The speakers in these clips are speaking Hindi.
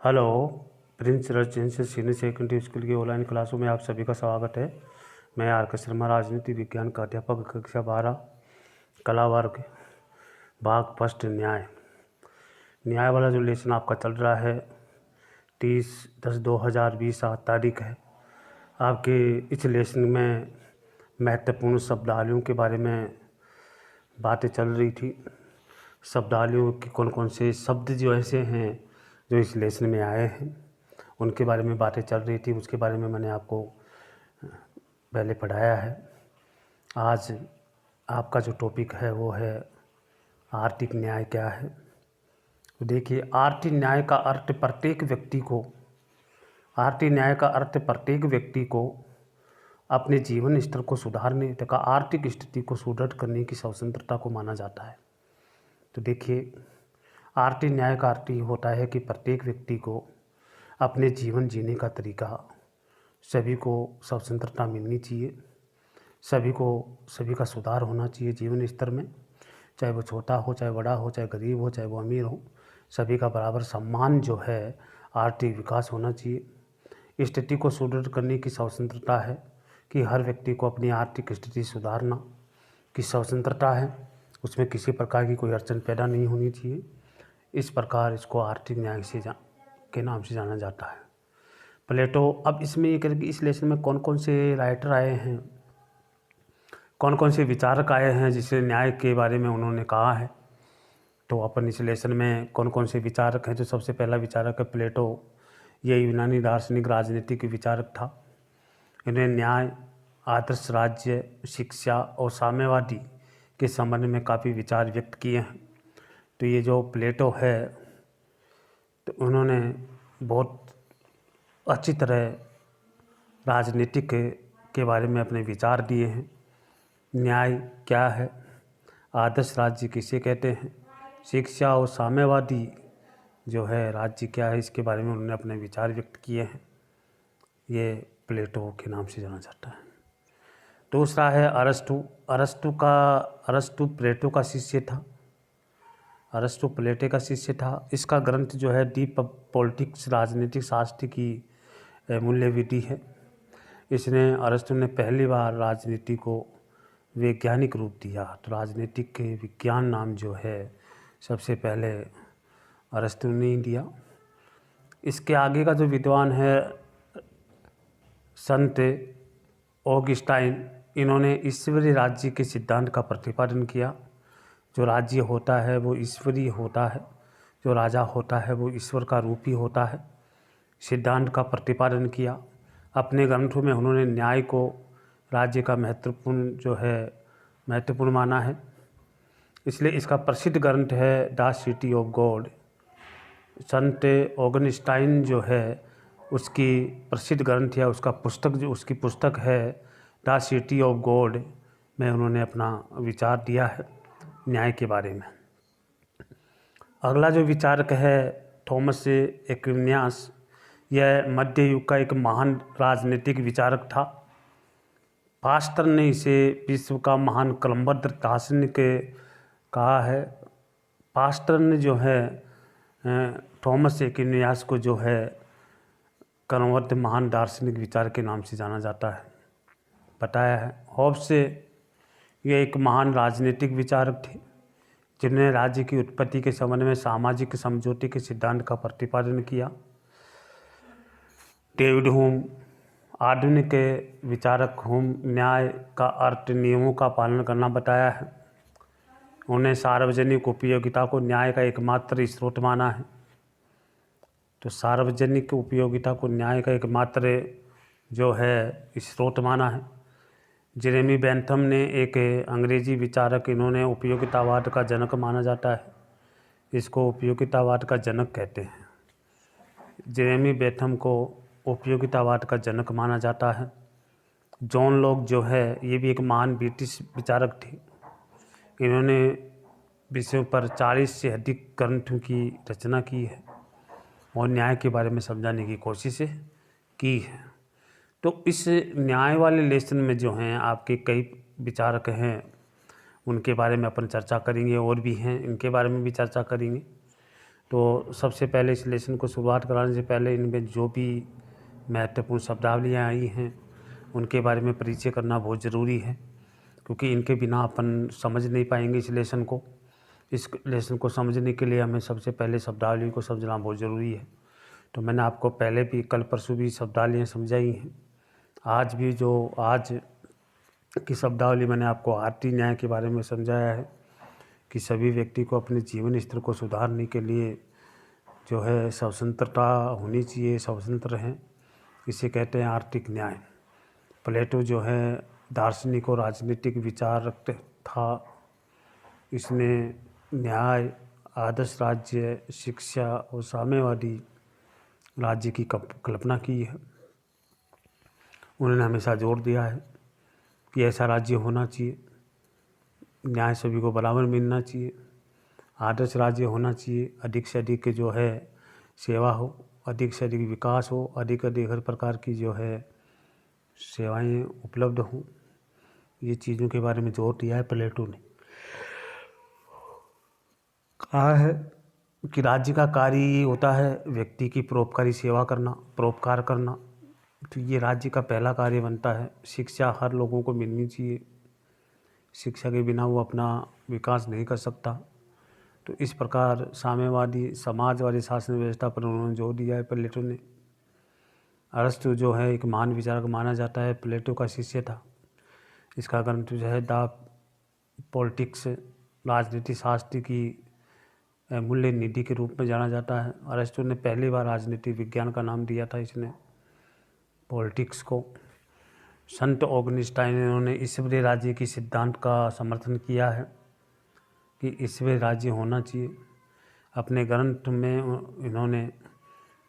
Hello. Prince residential senior secondary school की ऑनलाइन क्लासों में आप सभी का स्वागत है। मैं आर के शर्मा, राजनीति विज्ञान का अध्यापक, कक्षा 12, कला वर्ग, भाग फर्स्ट, न्याय वाला जो लेसन आपका चल रहा है 30/10/2020 तारीख है। आपके इस लेसन में महत्वपूर्ण शब्दावलियों के बारे में बातें चल रही थी। शब्दावलियों के कौन कौन से शब्द जो ऐसे हैं जो इस लेसन में आए हैं उनके बारे में बातें चल रही थी। उसके बारे में मैंने आपको पहले पढ़ाया है। आज आपका जो टॉपिक है वो है आर्थिक न्याय क्या है। तो देखिए, आर्थिक न्याय का अर्थ प्रत्येक व्यक्ति को अपने जीवन स्तर को सुधारने तथा आर्थिक स्थिति को सुदृढ़ करने की स्वतंत्रता को माना जाता है। तो देखिए, आर्थिक न्याय का अर्थ ये होता है कि प्रत्येक व्यक्ति को अपने जीवन जीने का तरीका, सभी को स्वतंत्रता मिलनी चाहिए, सभी का सुधार होना चाहिए जीवन स्तर में, चाहे वो छोटा हो, चाहे बड़ा हो, चाहे गरीब हो, चाहे वो अमीर हो, सभी का बराबर सम्मान जो है, आर्थिक विकास होना चाहिए। स्थिति को सुदृढ़ करने की स्वतंत्रता है कि हर व्यक्ति को अपनी आर्थिक स्थिति सुधारना की स्वतंत्रता है, उसमें किसी प्रकार की कोई अड़चन पैदा नहीं होनी चाहिए। इस प्रकार इसको आर्थिक न्याय के नाम से जाना जाता है। प्लेटो, अब इसमें ये करें कि इस लेसन में कौन कौन से राइटर आए हैं, कौन कौन से विचारक आए हैं जिसे न्याय के बारे में उन्होंने कहा है। तो अपन इस लेसन में कौन कौन से विचारक हैं। तो सबसे पहला विचारक है प्लेटो। ये यूनानी दार्शनिक राजनीतिक विचारक था। इन्हें न्याय, आदर्श राज्य, शिक्षा और साम्यवादी के संबंध में काफ़ी विचार व्यक्त किए हैं। तो ये जो प्लेटो है तो उन्होंने बहुत अच्छी तरह राजनीतिक के बारे में अपने विचार दिए हैं। न्याय क्या है, आदर्श राज्य किसे कहते हैं, शिक्षा और साम्यवादी जो है राज्य क्या है, इसके बारे में उन्होंने अपने विचार व्यक्त किए हैं। ये प्लेटो के नाम से जाना जाता है। दूसरा है अरस्तु। अरस्तु प्लेटो का शिष्य था। अरस्तु प्लेटो का शिष्य था। इसका ग्रंथ जो है दी पॉलिटिक्स, राजनीतिक शास्त्र की मूल्य विधि है। अरस्तु ने पहली बार राजनीति को वैज्ञानिक रूप दिया। तो राजनीतिक के विज्ञान नाम जो है सबसे पहले अरस्तु ने ही दिया। इसके आगे का जो विद्वान है संत ऑगस्टाइन, इन्होंने ईश्वरीय राज्य के सिद्धांत का प्रतिपादन किया। जो राज्य होता है वो ईश्वरीय होता है, जो राजा होता है वो ईश्वर का रूप ही होता है, सिद्धांत का प्रतिपादन किया। अपने ग्रंथों में उन्होंने न्याय को राज्य का महत्वपूर्ण माना है। इसलिए इसका प्रसिद्ध ग्रंथ है the city of God. Sant Augustine जो है उसकी प्रसिद्ध ग्रंथ है, उसकी पुस्तक है द सिटी ऑफ गॉड में उन्होंने अपना विचार दिया है न्याय के बारे में। अगला जो विचारक है थॉमस एक्विनास। यह मध्य युग का एक महान राजनीतिक विचारक था। पास्टर ने इसे विश्व का महान कलमबद्ध दार्शनिक कहा है। पास्टर ने जो है थॉमस एक्विनास को जो है कलमबद्ध महान दार्शनिक विचार के नाम से जाना जाता है, बताया है। हॉब्स, ये एक महान राजनीतिक विचारक थे जिन्होंने राज्य की उत्पत्ति के संबंध में सामाजिक समझौते के सिद्धांत का प्रतिपादन किया। डेविड ह्यूम, आधुनिक विचारक ह्यूम, न्याय का अर्थ नियमों का पालन करना बताया है। उन्हें सार्वजनिक उपयोगिता को न्याय का एकमात्र स्रोत माना है। तो सार्वजनिक उपयोगिता को न्याय का एकमात्र जो है स्रोत माना है। जेरेमी बेंथम ने एक अंग्रेजी विचारक, इन्होंने उपयोगितावाद का जनक माना जाता है। इसको उपयोगितावाद का जनक कहते हैं। जेरेमी बेंथम को उपयोगितावाद का जनक माना जाता है। जॉन लॉक जो है ये भी एक महान ब्रिटिश विचारक थे। इन्होंने विषयों पर 40 से अधिक ग्रंथों की रचना की है और न्याय के बारे में समझाने की कोशिश की है। तो इस न्याय वाले लेसन में जो हैं आपके कई विचारक हैं, उनके बारे में अपन चर्चा करेंगे, और भी हैं इनके बारे में भी चर्चा करेंगे। तो सबसे पहले इस लेसन को शुरुआत कराने से पहले इनमें जो भी महत्वपूर्ण शब्दावलियाँ आई हैं उनके बारे में परिचय करना बहुत ज़रूरी है, क्योंकि इनके बिना अपन समझ नहीं पाएंगे इस लेसन को। इस लेसन को समझने के लिए हमें सबसे पहले शब्दावली को समझना बहुत ज़रूरी है। तो मैंने आपको पहले भी कल परसों भी शब्दावलियाँ समझाई हैं। आज भी जो आज की शब्दावली मैंने आपको आरटी न्याय के बारे में समझाया है कि सभी व्यक्ति को अपने जीवन स्तर को सुधारने के लिए जो है स्वतंत्रता होनी चाहिए, स्वतंत्र हैं, इसे कहते हैं आर्थिक न्याय। प्लेटो जो है दार्शनिक और राजनीतिक विचारक था। इसने न्याय, आदर्श राज्य, शिक्षा और साम्यवादी राज्य की कल्पना की है। उन्होंने हमेशा जोर दिया है कि ऐसा राज्य होना चाहिए, न्याय सभी को बराबर मिलना चाहिए, आदर्श राज्य होना चाहिए, अधिक से अधिक जो है सेवा हो, अधिक से अधिक विकास हो, अधिक अधिक हर प्रकार की जो है सेवाएं उपलब्ध हों। ये चीज़ों के बारे में जोर दिया है प्लेटो ने। कहा है कि राज्य का कार्य ये होता है व्यक्ति की परोपकारी सेवा करना, परोपकार करना। तो ये राज्य का पहला कार्य बनता है। शिक्षा हर लोगों को मिलनी चाहिए, शिक्षा के बिना वो अपना विकास नहीं कर सकता। तो इस प्रकार साम्यवादी समाजवादी शासन व्यवस्था पर उन्होंने जोर दिया है प्लेटो ने। अरस्तु जो है एक महान विचारक माना जाता है, प्लेटो का शिष्य था। इसका ग्रंथ जो है द पॉलिटिक्स, राजनीति शास्त्र की मूल्य निधि के रूप में जाना जाता है। अरस्तु ने पहली बार राजनीति विज्ञान का नाम दिया था इसने पॉलिटिक्स को। संत ऑगस्टाइन इन्होंने ईश्वरीय राज्य की सिद्धांत का समर्थन किया है कि ईश्वरीय राज्य होना चाहिए। अपने ग्रंथ में इन्होंने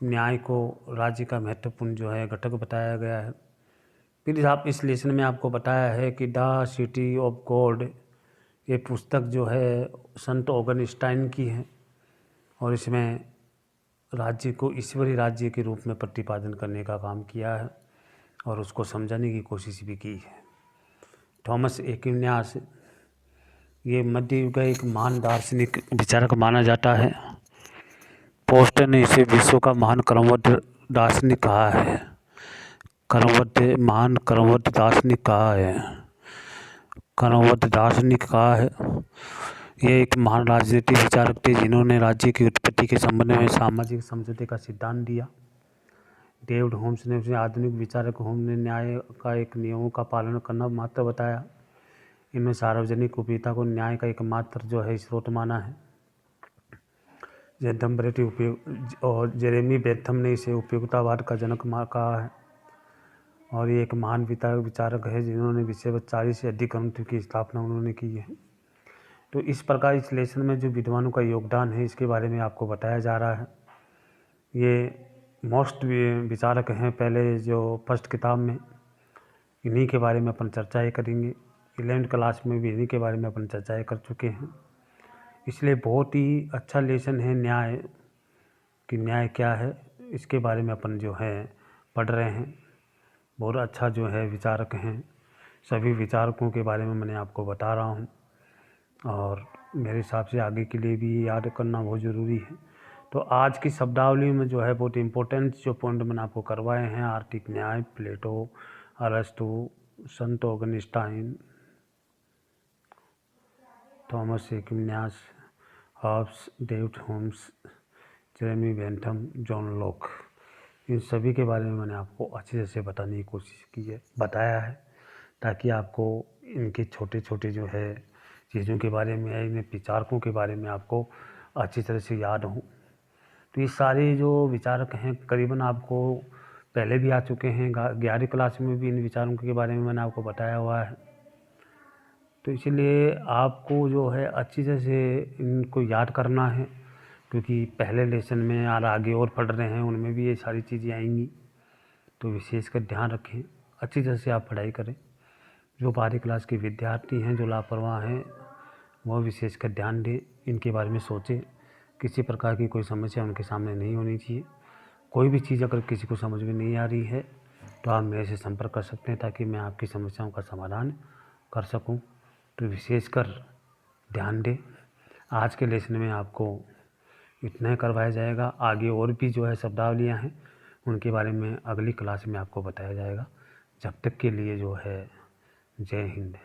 न्याय को राज्य का महत्वपूर्ण जो है घटक बताया गया है। फिर आप इस लेसन में आपको बताया है कि द सिटी ऑफ गॉड, ये पुस्तक जो है संत ऑगस्टाइन की है और इसमें राज्य को ईश्वरीय राज्य के रूप में प्रतिपादन करने का काम किया है और उसको समझाने की कोशिश भी की है। थॉमस एक्विनास, ये मध्य युग का एक महान दार्शनिक विचारक माना जाता है। पोस्टर ने इसे विश्व का महान क्रमबद्ध दार्शनिक कहा है। महान क्रमबद्ध दार्शनिक कहा है, क्रमबद्ध दार्शनिक कहा है। ये एक महान राजनीतिक विचारक थे जिन्होंने राज्य की उत्पत्ति के संबंध में सामाजिक समझौते का सिद्धांत दिया। डेविड होम्स ने, उसे आधुनिक विचारक होम्स ने न्याय का एक नियमों का पालन करना मात्र बताया। इनमें सार्वजनिक उपयोगिता को न्याय का एकमात्र जो है स्रोत माना है। जेम्ब्रेट और जेरेमी बेंथम ने इसे उपयोगितावाद का जनक कहा है और ये एक महान विचारक है जिन्होंने विषय पर 40 से अधिक ग्रंथों की स्थापना उन्होंने की है। तो इस प्रकार इस लेसन में जो विद्वानों का योगदान है इसके बारे में आपको बताया जा रहा है। ये मोस्ट विचारक हैं पहले जो फर्स्ट किताब में, इन्हीं के बारे में अपन चर्चाएँ करेंगे। 11th क्लास में भी इन्हीं के बारे में अपन चर्चाएँ कर चुके हैं। इसलिए बहुत ही अच्छा लेसन है न्याय, कि न्याय क्या है इसके बारे में अपन जो है पढ़ रहे हैं। बहुत अच्छा जो है विचारक हैं, सभी विचारकों के बारे में मैंने आपको बता रहा हूँ और मेरे हिसाब से आगे के लिए भी याद करना बहुत ज़रूरी है। तो आज की शब्दावली में जो है बहुत इम्पोर्टेंट जो पॉइंट मैंने आपको करवाए हैं, आर्थिक न्याय, प्लेटो, अरस्तु, संत Augustine, Thomas Aquinas, Hobbes, David Hume, Jeremy Bentham, John Locke, इन सभी के बारे में मैंने आपको अच्छे से बताने की कोशिश की है, बताया है, ताकि आपको इनके छोटे छोटे जो है चीज़ों के बारे में, इन विचारकों के बारे में आपको अच्छी तरह से याद हो। तो ये सारे जो विचारक हैं करीबन आपको पहले भी आ चुके हैं, 11वीं क्लास में भी इन विचारों के बारे में मैंने आपको बताया हुआ है। तो इसलिए आपको जो है अच्छी तरह से इनको याद करना है, क्योंकि पहले लेसन में और आगे और पढ़ रहे हैं उनमें भी ये सारी चीज़ें आएंगी। तो विशेष कर ध्यान रखें, अच्छी तरह से आप पढ़ाई करें। जो 12वीं क्लास के विद्यार्थी हैं जो लापरवाह हैं वो विशेष कर ध्यान दें, इनके बारे में सोचें। किसी प्रकार की कोई समस्या उनके सामने नहीं होनी चाहिए। कोई भी चीज़ अगर किसी को समझ में नहीं आ रही है तो आप मेरे से संपर्क कर सकते हैं ताकि मैं आपकी समस्याओं का समाधान कर सकूं। तो विशेष कर ध्यान दें। आज के लेसन में आपको इतना ही करवाया जाएगा। आगे और भी जो है शब्दावलियाँ हैं उनके बारे में अगली क्लास में आपको बताया जाएगा। जब तक के लिए जो है जय हिंद।